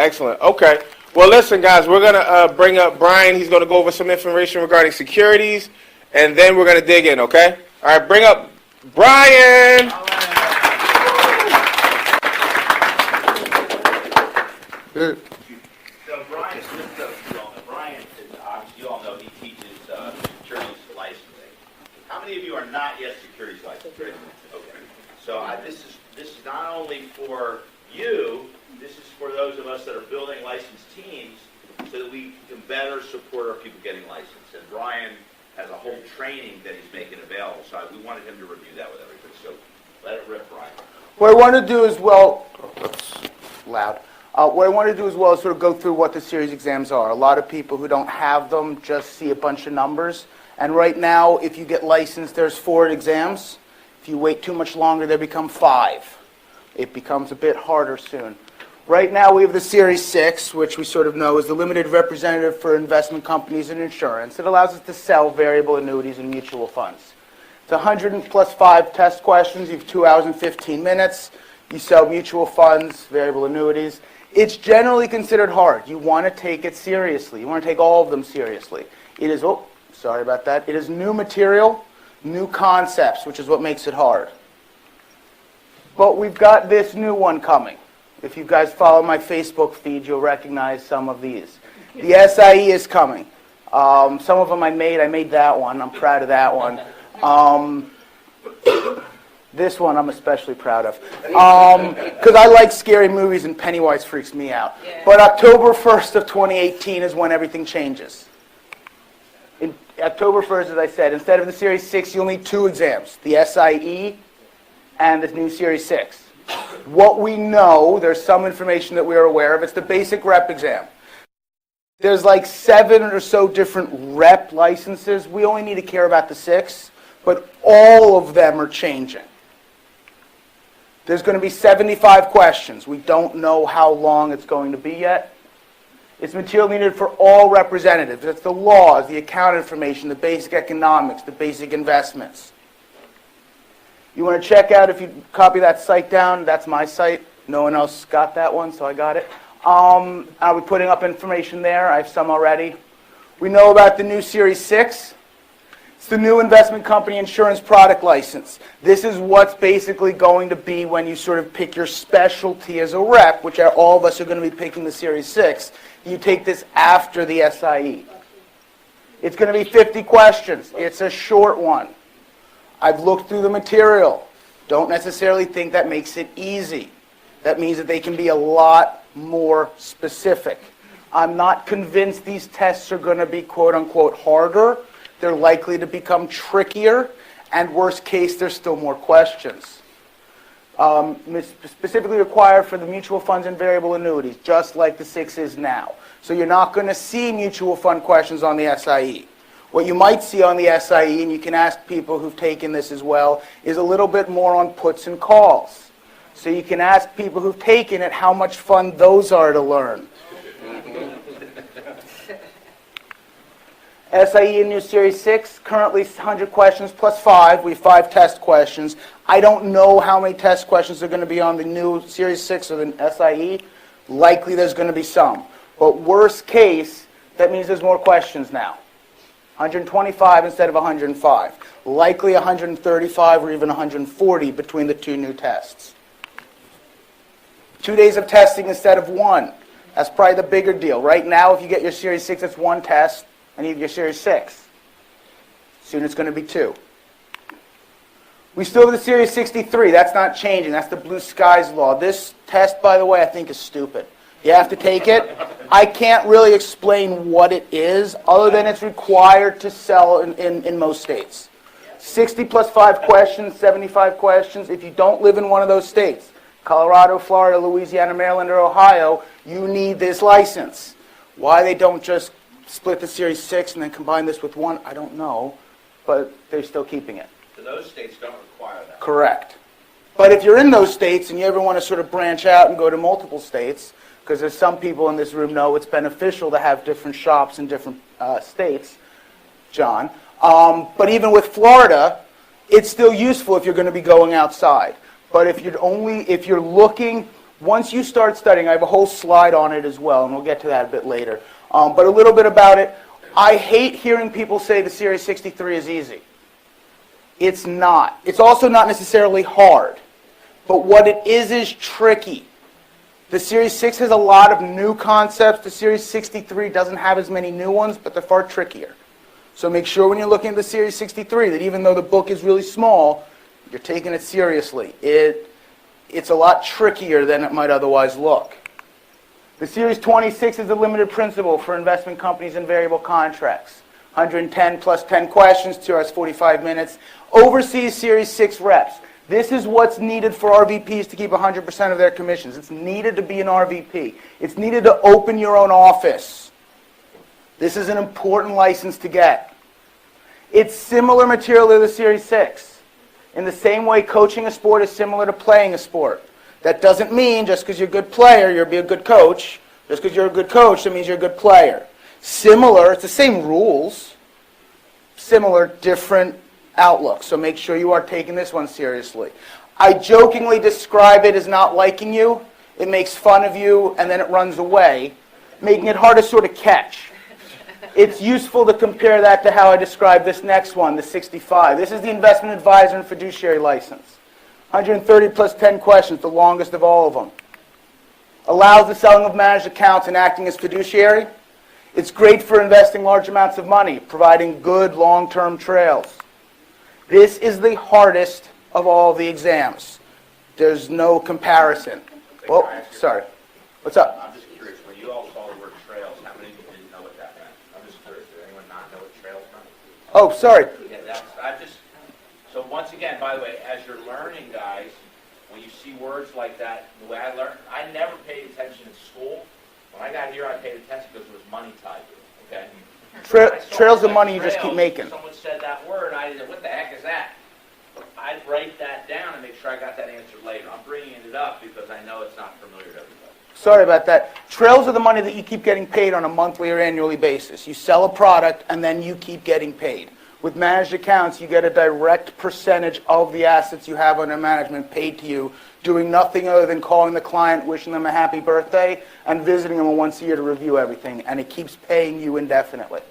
Excellent. Okay. Well, listen, guys, we're going to bring up Brian. He's going to go over some information regarding securities, and then we're going to dig in, okay? All right, bring up Brian. All right. So Brian, just so you all know, Brian is, obviously you all know he teaches securities licensing. How many of you are not yet securities licensed? Okay. So this is not only for you, this is for those of us that are building licensed teams so that we can better support our people getting licensed. And Brian has a whole training that he's making available, so we wanted him to review that with everybody. So let it rip, Brian. What I want to do as well, that's loud. What I want to do as well is sort of go through what the series exams are. A lot of people who don't have them just see a bunch of numbers. And right now, if you get licensed, there's 4 exams. If you wait too much longer, they become 5. It becomes a bit harder soon. Right now, we have the Series 6, which we sort of know is the limited representative for investment companies and insurance. It allows us to sell variable annuities and mutual funds. It's 100 plus 5 test questions. You have 2 hours and 15 minutes. You sell mutual funds, variable annuities. It's generally considered hard. You want to take it seriously. You want to take all of them seriously. It is, oh, sorry about that. It is new material, new concepts, which is what makes it hard. But we've got this new one coming. If you guys follow my Facebook feed, you'll recognize some of these. The SIE is coming. Some of them I made that one. I'm proud of that one. This one I'm especially proud of. Because I like scary movies and Pennywise freaks me out. Yeah. But October 1st of 2018 is when everything changes. In October 1st, as I said, instead of the Series 6, you'll need 2 exams. The SIE and the new Series 6. What we know, there's some information that we are aware of, it's the basic rep exam. There's like 7 or so different rep licenses. We only need to care about the 6, but all of them are changing. There's going to be 75 questions. We don't know how long it's going to be yet. It's material needed for all representatives. It's the laws, the account information, the basic economics, the basic investments. You want to check out, if you copy that site down, that's my site. No one else got that one, so I got it. I'll be putting up information there. I have some already. We know about the new Series 6. It's the new investment company insurance product license. This is what's basically going to be when you sort of pick your specialty as a rep, which all of us are going to be picking the Series 6. You take this after the SIE. It's going to be 50 questions. It's a short one. I've looked through the material. Don't necessarily think that makes it easy. That means that they can be a lot more specific. I'm not convinced these tests are going to be quote-unquote harder. They're likely to become trickier, and worst case, there's still more questions. Specifically required for the mutual funds and variable annuities, just like the 6 is now. So you're not going to see mutual fund questions on the SIE. What you might see on the SIE, and you can ask people who've taken this as well, is a little bit more on puts and calls. So you can ask people who've taken it how much fun those are to learn. SIE in new Series 6, currently 100 questions plus 5. We have 5 test questions. I don't know how many test questions are going to be on the new Series 6 or the SIE. Likely there's going to be some. But worst case, that means there's more questions now. 125 instead of 105. Likely 135 or even 140 between the 2 new tests. 2 days of testing instead of 1. That's probably the bigger deal. Right now, if you get your Series 6, it's 1 test, and you have your Series 6. Soon it's going to be 2. We still have the Series 63. That's not changing. That's the blue skies law. This test, by the way, I think is stupid. You have to take it. I can't really explain what it is, other than it's required to sell in most states. 60 plus 5 questions, 75 questions. If you don't live in one of those states, Colorado, Florida, Louisiana, Maryland, or Ohio, you need this license. Why they don't just split the Series 6 and then combine this with 1, I don't know, but they're still keeping it. So those states don't require that. Correct. But if you're in those states and you ever want to sort of branch out and go to multiple states, because there's some people in this room know it's beneficial to have different shops in different states, John. But even with Florida, it's still useful if you're going to be going outside. But if you're looking Once you start studying, I have a whole slide on it as well, and we'll get to that a bit later. But a little bit about it. I hate hearing people say the Series 63 is easy. It's not. It's also not necessarily hard. But what it is tricky. The Series 6 has a lot of new concepts. The Series 63 doesn't have as many new ones, but they're far trickier. So make sure when you're looking at the Series 63 that even though the book is really small, you're taking it seriously. It's a lot trickier than it might otherwise look. The Series 26 is a limited principle for investment companies and variable contracts. 110 plus 10 questions, 2 hours 45 minutes. Overseas Series 6 reps. This is what's needed for RVPs to keep 100% of their commissions. It's needed to be an RVP. It's needed to open your own office. This is an important license to get. It's similar material to the Series 6. In the same way coaching a sport is similar to playing a sport. That doesn't mean just because you're a good player, you'll be a good coach. Just because you're a good coach, that means you're a good player. Similar, it's the same rules. Similar, different outlook. So make sure you are taking this one seriously. I jokingly describe it as not liking you. It makes fun of you, and then it runs away, making it hard to sort of catch. It's useful to compare that to how I describe this next one, the 65. This is the investment advisor and fiduciary license. 130 plus 10 questions, the longest of all of them. Allows the selling of managed accounts and acting as fiduciary. It's great for investing large amounts of money, providing good long-term trails. This is the hardest of all the exams. There's no comparison. Oh, sorry. What's up? I'm just curious, when you all saw the word trails, how many of you didn't know what that meant? I'm just curious, did anyone not know what trails meant? Oh, sorry. Yeah, so once again, by the way, as you're learning, guys, when you see words like that, the way I learned, I never paid attention in school. When I got here, I paid attention because there was money tied to it, okay? Trails of money you just keep making. Someone said that word, I said, what the heck is that? I'd write that down and make sure I got that answer later. I'm bringing it up because I know it's not familiar to everybody. Sorry about that. Trails are the money that you keep getting paid on a monthly or annually basis. You sell a product and then you keep getting paid. With managed accounts, you get a direct percentage of the assets you have under management paid to you, doing nothing other than calling the client, wishing them a happy birthday, and visiting them once a year to review everything, and it keeps paying you indefinitely.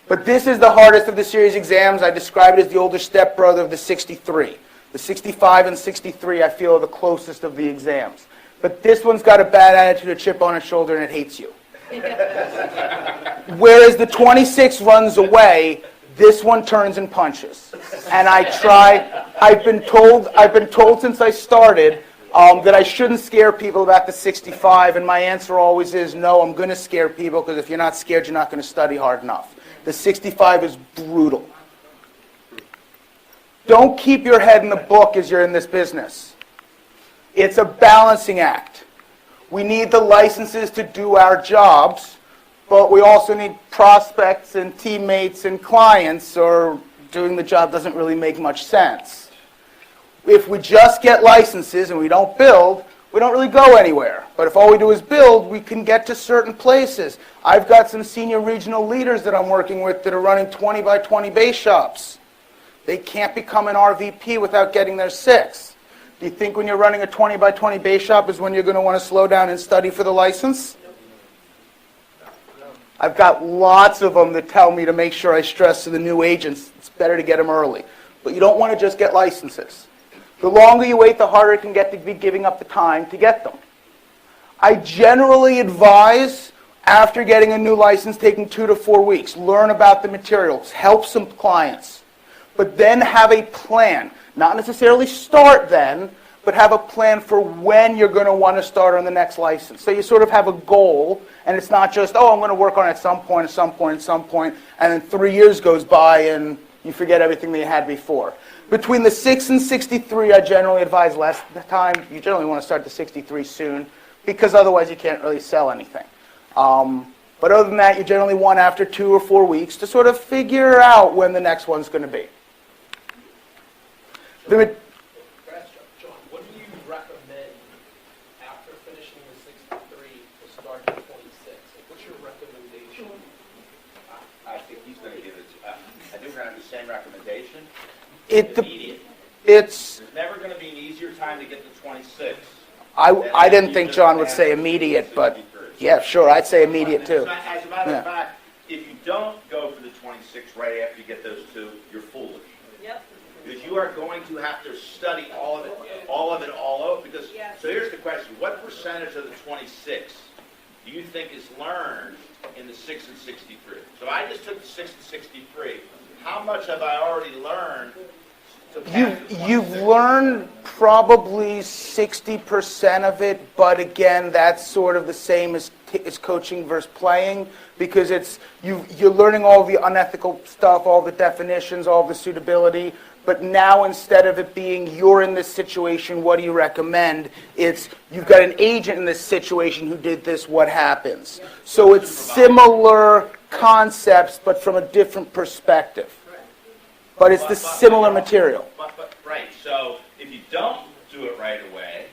But this is the hardest of the series exams. I describe it as the older stepbrother of the 63. The 65 and 63, I feel, are the closest of the exams. But this one's got a bad attitude, a chip on its shoulder, and it hates you. Whereas the 26 runs away, this one turns and punches. And I've been told since I started that I shouldn't scare people about the 65, and my answer always is, no, I'm going to scare people, because if you're not scared, you're not going to study hard enough. The 65 is brutal. Don't keep your head in the book as you're in this business. It's a balancing act. We need the licenses to do our jobs, but we also need prospects and teammates and clients, or doing the job doesn't really make much sense. If we just get licenses and we don't build, we don't really go anywhere. But if all we do is build, we can get to certain places. I've got some senior regional leaders that I'm working with that are running 20 by 20 base shops. They can't become an RVP without getting their 6. Do you think when you're running a 20 by 20 base shop is when you're going to want to slow down and study for the license? I've got lots of them that tell me to make sure I stress to the new agents, it's better to get them early. But you don't want to just get licenses. The longer you wait, the harder it can get to be giving up the time to get them. I generally advise, after getting a new license, taking 2 to 4 weeks. Learn about the materials. Help some clients. But then have a plan. Not necessarily start then, but have a plan for when you're going to want to start on the next license. So you sort of have a goal, and it's not just, oh, I'm going to work on it at some point, and then 3 years goes by and you forget everything that you had before. Between the 6 and 63, I generally advise less time. You generally want to start the 63 soon, because otherwise you can't really sell anything. But other than that, you generally want after 2 or 4 weeks to sort of figure out when the next one's going to be. John, what do you recommend after finishing the 63 to start the 26? What's your recommendation? I think he's going to give it, I think we're going to have the same recommendation. It's There's never going to be an easier time to get to 26 I didn't think John would say immediate, but yeah, sure, I'd say immediate too. As a matter Yeah. of fact, if you don't go for the 26 right after you get those two, you're foolish. Yep. Because you are going to have to study all of it all over. Because Yes. so here's the question: what percentage of the 26 do you think is learned in the 6 and 63? So I just took the 6 and 63. How much have I already learned? To pass the You've 26? learned probably 60% of it, but again, that's sort of the same as coaching versus playing, because you're learning all the unethical stuff, all the definitions, all the suitability. But now, instead of it being you're in this situation, what do you recommend? It's you've got an agent in this situation who did this, what happens? So it's similar concepts, but from a different perspective. But it's the similar material. Right. So if you don't do it right away,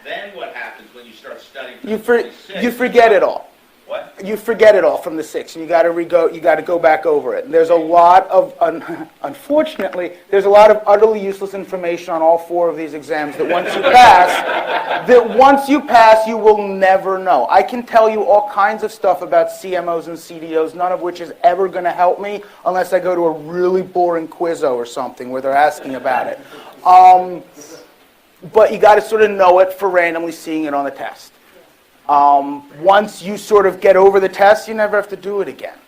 then what happens when you start studying? For You the 26? you forget it all. What? You forget it all from the 6, and you got to go back over it. And there's a lot of, unfortunately, there's a lot of utterly useless information on all 4 of these exams that once you pass, you will never know. I can tell you all kinds of stuff about CMOs and CDOs, none of which is ever going to help me unless I go to a really boring quizzo or something where they're asking about it. But you got to sort of know it for randomly seeing it on the test. Once you sort of get over the test, you never have to do it again.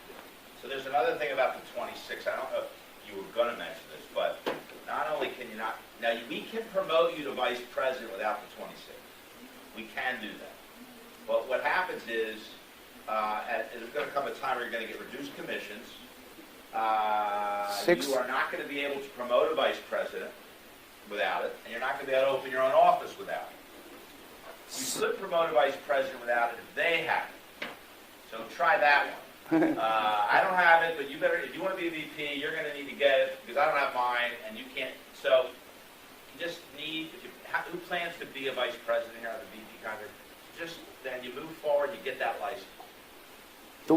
So there's another thing about the 26. I don't know if you were going to mention this, but not only can you not... Now, we can promote you to vice president without the 26. We can do that. But what happens is, there's going to come a time where you're going to get reduced commissions. You are not going to be able to promote a vice president without it, and you're not going to be able to open your own office without it. You could promote a vice president without it if they have it. So try that one. I don't have it, but you better, if you want to be a VP, you're going to need to get it because I don't have mine, and you can't. So you just need, who plans to be a vice president here on the VP Congress? Just then you move forward, you get that license. The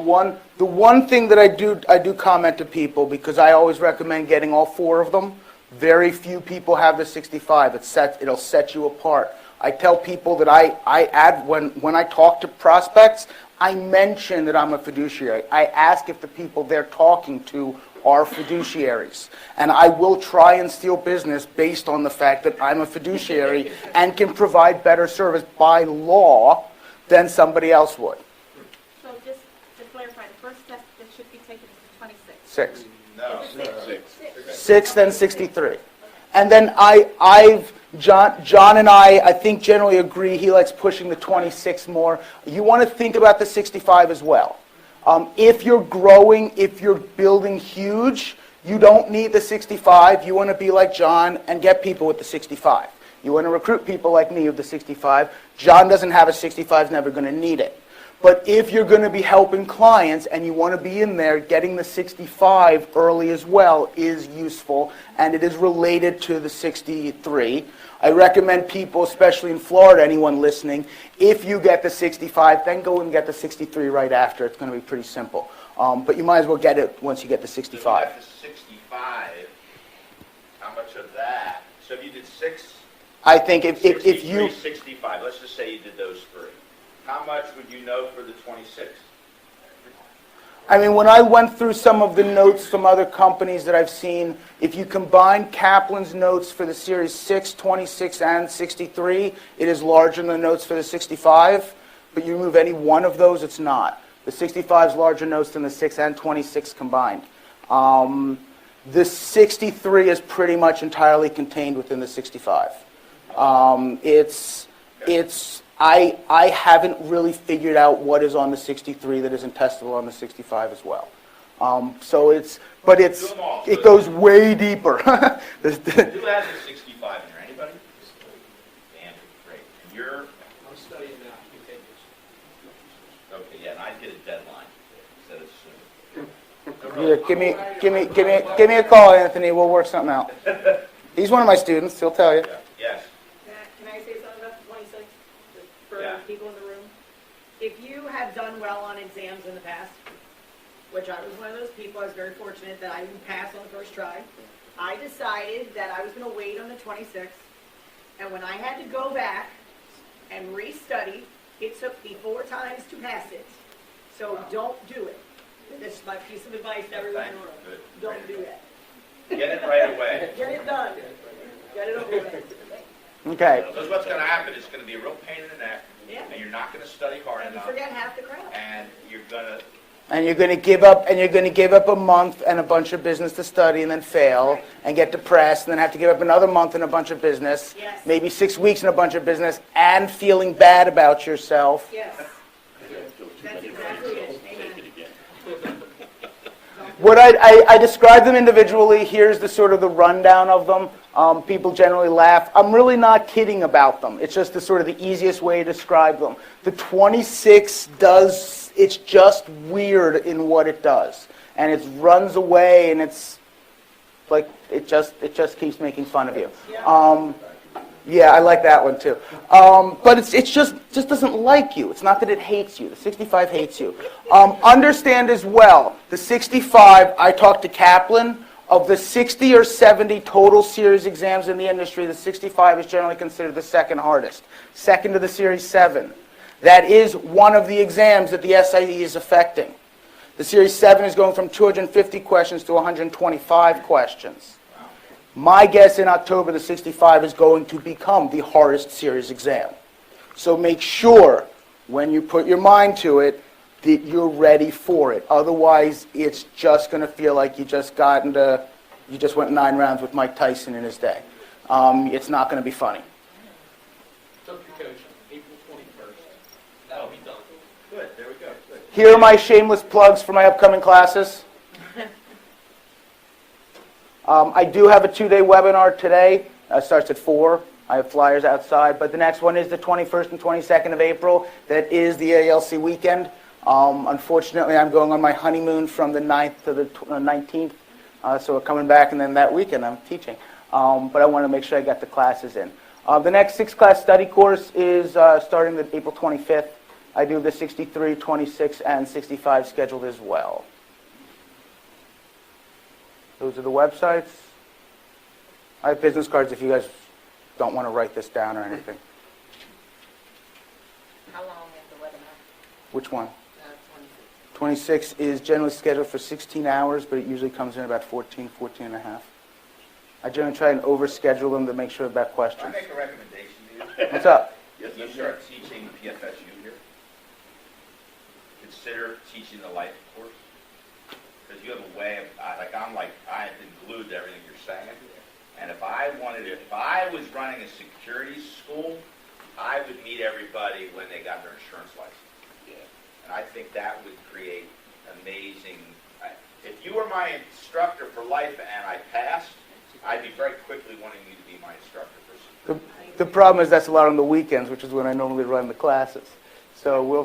one thing that I do comment to people, because I always recommend getting all 4 of them. Very few people have the 65. It'll set you apart. I tell people that I add, when I talk to prospects, I mention that I'm a fiduciary. I ask if the people they're talking to are fiduciaries. And I will try and steal business based on the fact that I'm a fiduciary and can provide better service by law than somebody else would. So just to clarify, the first test that should be taken is the 26. 6. No. Six. 6, then 63. And then John and I think generally agree he likes pushing the 26 more. You want to think about the 65 as well. If you're growing, if you're building huge, you don't need the 65. You want to be like John and get people with the 65. You want to recruit people like me with the 65. John doesn't have a 65, is never going to need it. But if you're going to be helping clients and you want to be in there, getting the 65 early as well is useful, and it is related to the 63. I recommend people, especially in Florida, anyone listening, if you get the 65, then go and get the 63 right after. It's going to be pretty simple. But you might as well get it once you get the 65. So if you got the 65, how much of that? So if you did 6, I think if you... 65, let's just say you did those 3. How much would you know for the 26? I mean, when I went through some of the notes from other companies that I've seen, if you combine Kaplan's notes for the Series 6, 26, and 63, it is larger than the notes for the 65. But you remove any one of those, it's not. The 65 is larger notes than the 6 and 26 combined. The 63 is pretty much entirely contained within the 65. I haven't really figured out what is on the 63 that isn't testable on the 65 as well. It goes way deeper. Who has the 65 in here? Anybody? Damn, great. And you're? I'm studying now. You take this. Okay, yeah, and I get a deadline instead of soon. Yeah, give me a call, Anthony. We'll work something out. He's one of my students. He'll tell you. Yeah. Yes. Can I say something about the 26 for Yeah. people in the room? If you have done well on exams in the past, which I was one of those people, I was very fortunate that I didn't pass on the first try. I decided that I was going to wait on the 26, and when I had to go back and restudy. It took me 4 times to pass it. So don't do it. This is my piece of advice to everyone in the room. Good. Don't do that. Get it right away. Get it done. Get it over with. Okay. Because what's going to happen is going to be a real pain in the neck, Yeah. and you're not going to study hard And you enough, forget half the crowd. and you're going to, And you're going to give up, a month and a bunch of business to study, and then fail, and get depressed, and then have to give up another month and a bunch of business, Yes. maybe 6 weeks and a bunch of business, and feeling bad about yourself. Yes. That's exactly it. Amen. What I describe them individually. Here's the sort of the rundown of them. People generally laugh. I'm really not kidding about them. It's just the sort of the easiest way to describe them. The 26 does, it's just weird in what it does. And it runs away, and it's like, it just keeps making fun of you. Yeah, I like that one too. But it's just doesn't like you. It's not that it hates you. The 65 hates you. Understand as well, the 65, I talked to Kaplan, of the 60 or 70 total series exams in the industry, the 65 is generally considered the second hardest. Second to the Series 7. That is one of the exams that the SIE is affecting. The Series 7 is going from 250 questions to 125 questions. My guess in October, the 65 is going to become the hardest series exam. So make sure, when you put your mind to it, that you're ready for it. Otherwise, it's just going to feel like you just went 9 rounds with Mike Tyson in his day. It's not going to be funny. So, Coach, April 21st, that'll be done. good, there we go, good. Here are my shameless plugs for my upcoming classes. I do have a 2-day webinar today. It starts at 4. I have flyers outside. But the next one is the 21st and 22nd of April. That is the ALC weekend. Unfortunately, I'm going on my honeymoon from the 9th to the 19th. So we're coming back, and then that weekend I'm teaching. But I want to make sure I get the classes in. The next 6-class study course is starting the April 25th. I do the 63, 26, and 65 scheduled as well. Those are the websites. I have business cards if you guys don't want to write this down or anything. How long is the webinar? Which one? 26. 26 is generally scheduled for 16 hours, but it usually comes in about 14 and a half. I generally try and overschedule them to make sure about Can I questions. make a recommendation to you? What's up? If you start teaching PFSU here, consider teaching the life course. Because you have a way of, I've been glued to everything you're saying. And if I was running a securities school, I would meet everybody when they got their insurance license. And I think that would create amazing, if you were my instructor for life and I passed, I'd be very quickly wanting you to be my instructor for securities. The problem is that's a lot on the weekends, which is when I normally run the classes. So we'll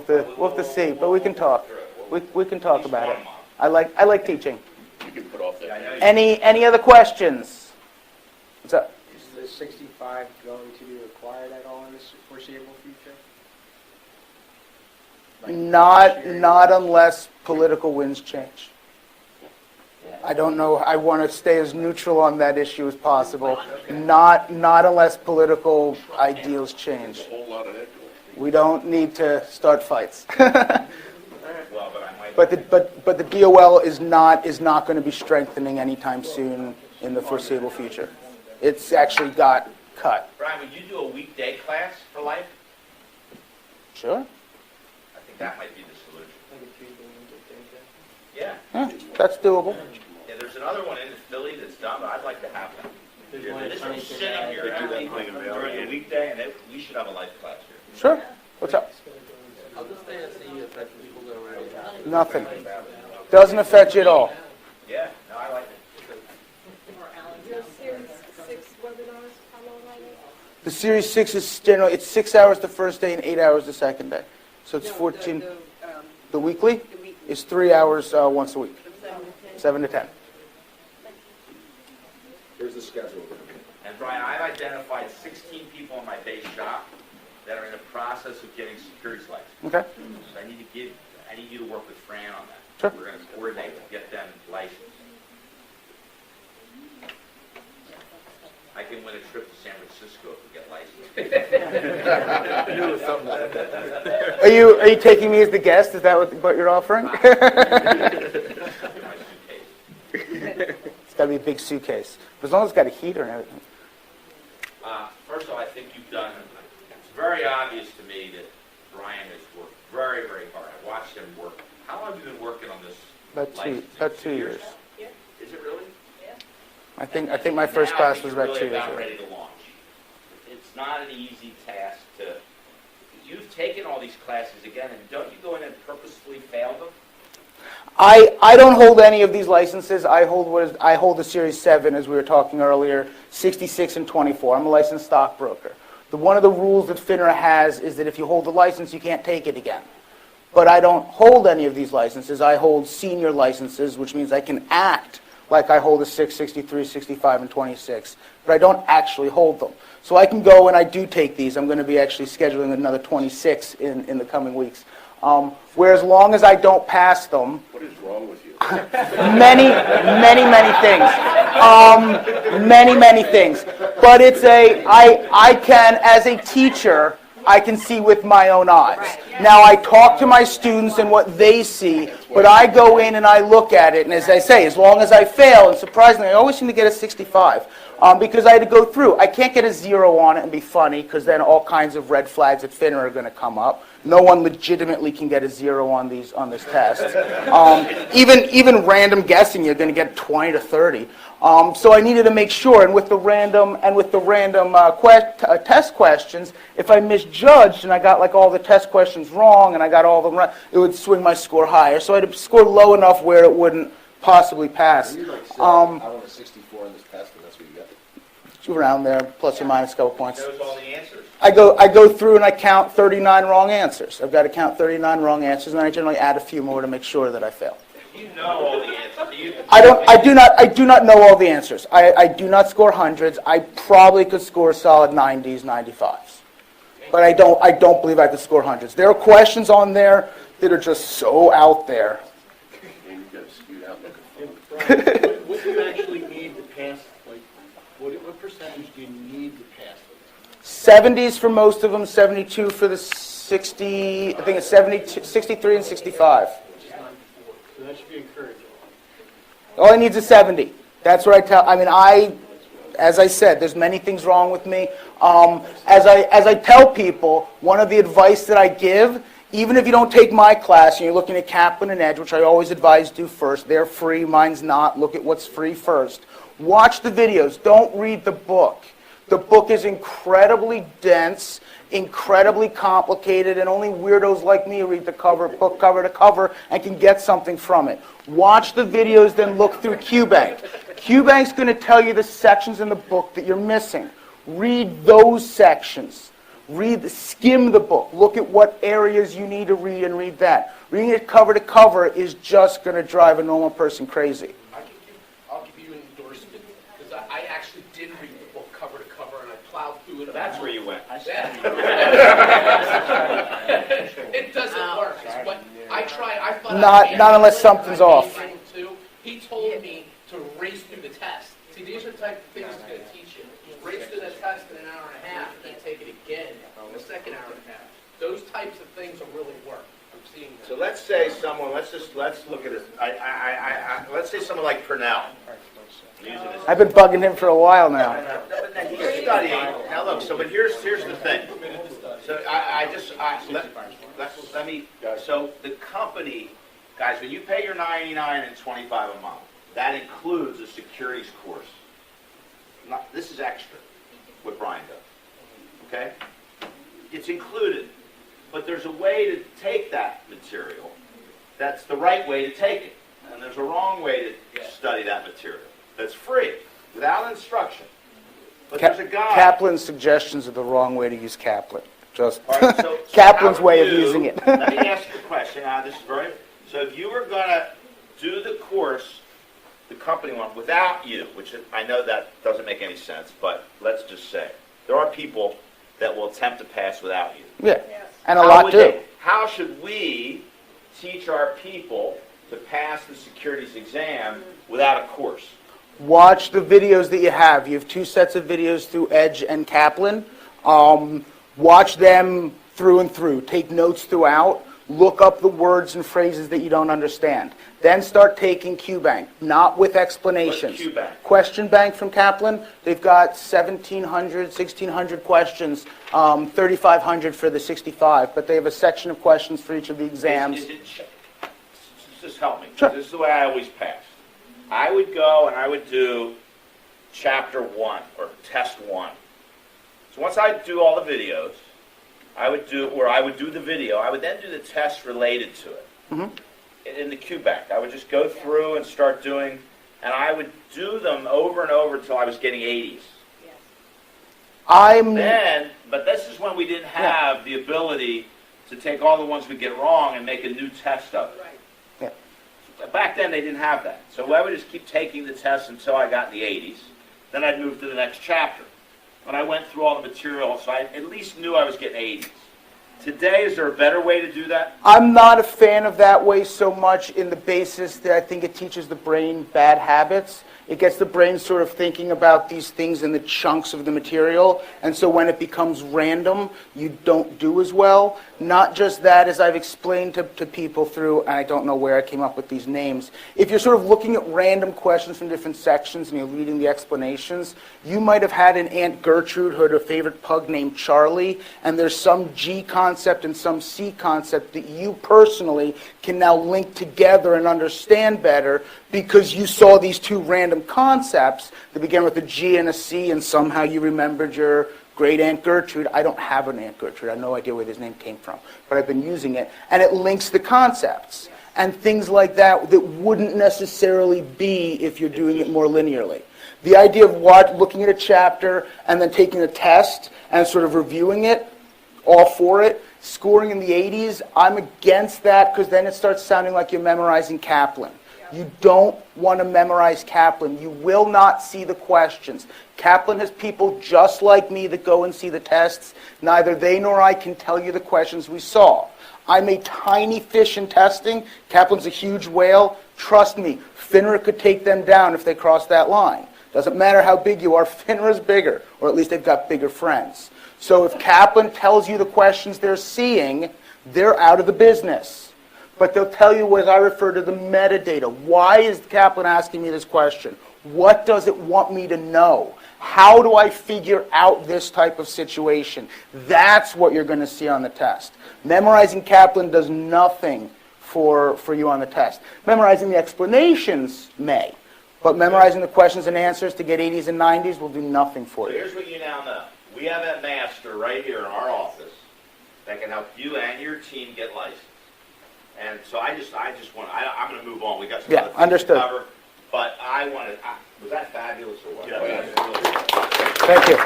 have to see, but we can talk. We can talk about it. I like teaching. You can put off that. Any other questions? What's up? Is the 65 going to be required at all in the foreseeable future? Like Not unless political winds change. I don't know. I want to stay as neutral on that issue as possible. Not unless political ideals change. A whole lot of that going. We don't need to start fights. Well, but I might. But the DOL is not going to be strengthening anytime soon in the foreseeable future. It's actually got cut. Brian, would you do a weekday class for life? Sure. I think that might be the solution. Like a Tuesday, Wednesday, Thursday? Yeah. Yeah, that's doable. Yeah, there's another one in Philly that's done, but I'd like to have them. There's one at This is Huntington sitting that- here during the weekday, and we should have a life class here. Sure. What's up? How does the SAE affect people that are already? Nothing. Doesn't affect you at all. Yeah, no, I like it. Your Series 6 webinars, how long are they? The Series 6 is generally, it's 6 hours the first day and 8 hours the second day. So it's 14. The weekly is 3 hours once a week, 7 to 10. Here's the schedule. And Brian, I've identified 16 people in my base shop that are in the process of getting securities license. Okay. So I need you to work with Fran on that. Sure. We're going to coordinate to get them licensed. I can win a trip to San Francisco if we get licensed. Are you taking me as the guest? Is that what you're offering? My suitcase. It's got to be a big suitcase. But as long as it's got a heater and everything. First of all, I think you've done, it's very obvious to me that Brian has worked very, very hard. I watched him work. How long have you been working on this licensing? About 2 years. Is it really? I think my first class was about 2 Really years about ago. ready to launch. It's not an easy task to, you've taken all these classes again, and don't you go in and purposefully fail them? I don't hold any of these licenses. I hold the Series 7, as we were talking earlier, 66 and 24. I'm a licensed stockbroker. One of the rules that FINRA has is that if you hold the license, you can't take it again. But I don't hold any of these licenses. I hold senior licenses, which means I can act like I hold a 6, 63, 65, and 26, but I don't actually hold them. So I can go and I do take these. I'm going to be actually scheduling another 26 in the coming weeks. Where as long as I don't pass them, What is wrong with you? many things. But it's I can, as a teacher, I can see with my own eyes. Now, I talk to my students and what they see, but I go in and I look at it, and as I say, as long as I fail, and surprisingly, I always seem to get a 65, because I had to go through. I can't get a 0 on it and be funny, because then all kinds of red flags at FINRA are going to come up. No one legitimately can get a 0 on this test. Even random guessing, you're going to get 20 to 30. So I needed to make sure, and with the random test questions, if I misjudged and I got like all the test questions wrong and I got all of them right, it would swing my score higher. So I had to score low enough where it wouldn't possibly pass. You like said, I want a 64 in this test, and that's what you got. Around there, plus or minus a couple points. Knows all the answers. I go through and I count 39 wrong answers. I've got to count 39 wrong answers, and then I generally add a few more to make sure that I fail. You know all the answers. I do not know all the answers. I do not score hundreds. I probably could score solid 90s, 95s. But I don't believe I could score hundreds. There are questions on there that are just so out there. And you've got a skewed outlook. What do you actually need to pass? Like, what percentage do you need to pass? 70s for most of them, 72 for the 60, I think it's 72, 63 and 65. Which is 94. So that should be encouraging. All I need is a 70. That's what I tell, as I said, there's many things wrong with me. As I tell people, one of the advice that I give, even if you don't take my class and you're looking at Kaplan and Edge, which I always advise do first, they're free, mine's not, look at what's free first. Watch the videos, don't read the book. The book is incredibly dense, incredibly complicated, and only weirdos like me read the book cover to cover and can get something from it. Watch the videos, then look through QBank. QBank's going to tell you the sections in the book that you're missing. Read those sections. Skim the book. Look at what areas you need to read and read that. Reading it cover to cover is just going to drive a normal person crazy. I'll give you an endorsement, because I actually did read the book cover to cover, and I plowed through it. That's where you went. It doesn't work, but I tried. I thought Not unless something's off. He told me to race through the test. See, these are the type of things he's going to teach you. Race through that test in an hour and a half, and then take it again in the second hour and a half. Those types of things will really work. I'm seeing that. So let's say someone, let's look at it. Let's say someone like Purnell. I've been bugging him for a while now. But he's studying. Now look, but here's the thing. So let me, so the company, guys, when you pay your $99 and $25 a month, that includes a securities course. This is extra, what Brian does, okay? It's included, but there's a way to take that material that's the right way to take it, and there's a wrong way to study that material that's free, without instruction. But there's a guide. Kaplan's suggestions are the wrong way to use Kaplan. Just All right, so Kaplan's how way would of you- using it. Let me ask you a question. This is very. So if you were going to do the course, the company one, without you, which I know that doesn't make any sense, but let's just say there are people that will attempt to pass without you. Yeah, and a How lot would do. how should we teach our people to pass the securities exam without a course? Watch the videos that you have. You have 2 sets of videos through Edge and Kaplan. Watch them through and through. Take notes throughout. Look up the words and phrases that you don't understand. Then start taking Q-Bank, not with explanations. What's Q-Bank? Question Bank from Kaplan. They've got 1,700, 1,600 questions, 3,500 for the 65, but they have a section of questions for each of the exams. Just help me. Sure. This is the way I always passed. I would go and I would do chapter 1 or test 1. So once I do all the videos, I would do the video. I would then do the test related to it. In the Q-Bank. I would just go through and start doing, and I would do them over and over until I was getting 80s. But this is when we didn't have the ability to take all the ones we get wrong and make a new test of it. Back then, they didn't have that. So I would just keep taking the tests until I got in the 80s. Then I'd move to the next chapter. When I went through all the material, so I at least knew I was getting 80s. Today, is there a better way to do that? I'm not a fan of that way so much in the basis that I think it teaches the brain bad habits. It gets the brain sort of thinking about these things in the chunks of the material, and so when it becomes random, you don't do as well. Not just that, as I've explained to people through, and I don't know where I came up with these names, if you're sort of looking at random questions from different sections and you're reading the explanations, you might have had an Aunt Gertrude who had a favorite pug named Charlie, and there's some G concept and some C concept that you personally can now link together and understand better because you saw these 2 random concepts that began with a G and a C, and somehow you remembered your great Aunt Gertrude. I don't have an Aunt Gertrude. I have no idea where this name came from, but I've been using it, and it links the concepts and things like that that wouldn't necessarily be if you're doing it more linearly. The idea of looking at a chapter and then taking a test and sort of reviewing it, all for it. Scoring in the 80s, I'm against that because then it starts sounding like you're memorizing Kaplan. You don't want to memorize Kaplan. You will not see the questions. Kaplan has people just like me that go and see the tests. Neither they nor I can tell you the questions we saw. I'm a tiny fish in testing. Kaplan's a huge whale. Trust me, FINRA could take them down if they cross that line. Doesn't matter how big you are, FINRA's bigger, or at least they've got bigger friends. So if Kaplan tells you the questions they're seeing, they're out of the business. But they'll tell you what I refer to the metadata. Why is Kaplan asking me this question? What does it want me to know? How do I figure out this type of situation? That's what you're going to see on the test. Memorizing Kaplan does nothing for you on the test. Memorizing the explanations may, but memorizing the questions and answers to get 80s and 90s will do nothing for So you. here's what you now know. We have a master right here in our office that can help you and your team get licensed. And so I'm going to move on. We got some other things understood. to cover, but was that fabulous or what? Yeah. Thank you.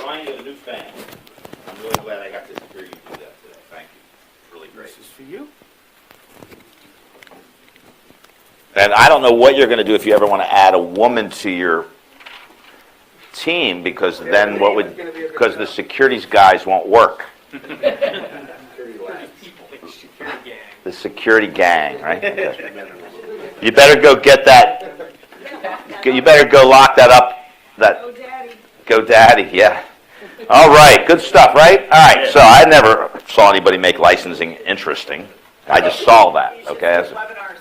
Brian, you're the new fan. I'm really glad I got to hear you do that today. Thank you. It's really great. This is for you. And I don't know what you're going to do if you ever want to add a woman to your team, because then because the securities guys won't work. The security gang, right? Okay. You better go get that. You better go lock that up. Go daddy. Go daddy, yeah. All right, good stuff, right? All right, so I never saw anybody make licensing interesting. I just saw that, okay? Webinars.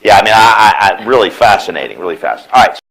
Yeah, I mean, I really fascinating, really fast. All right.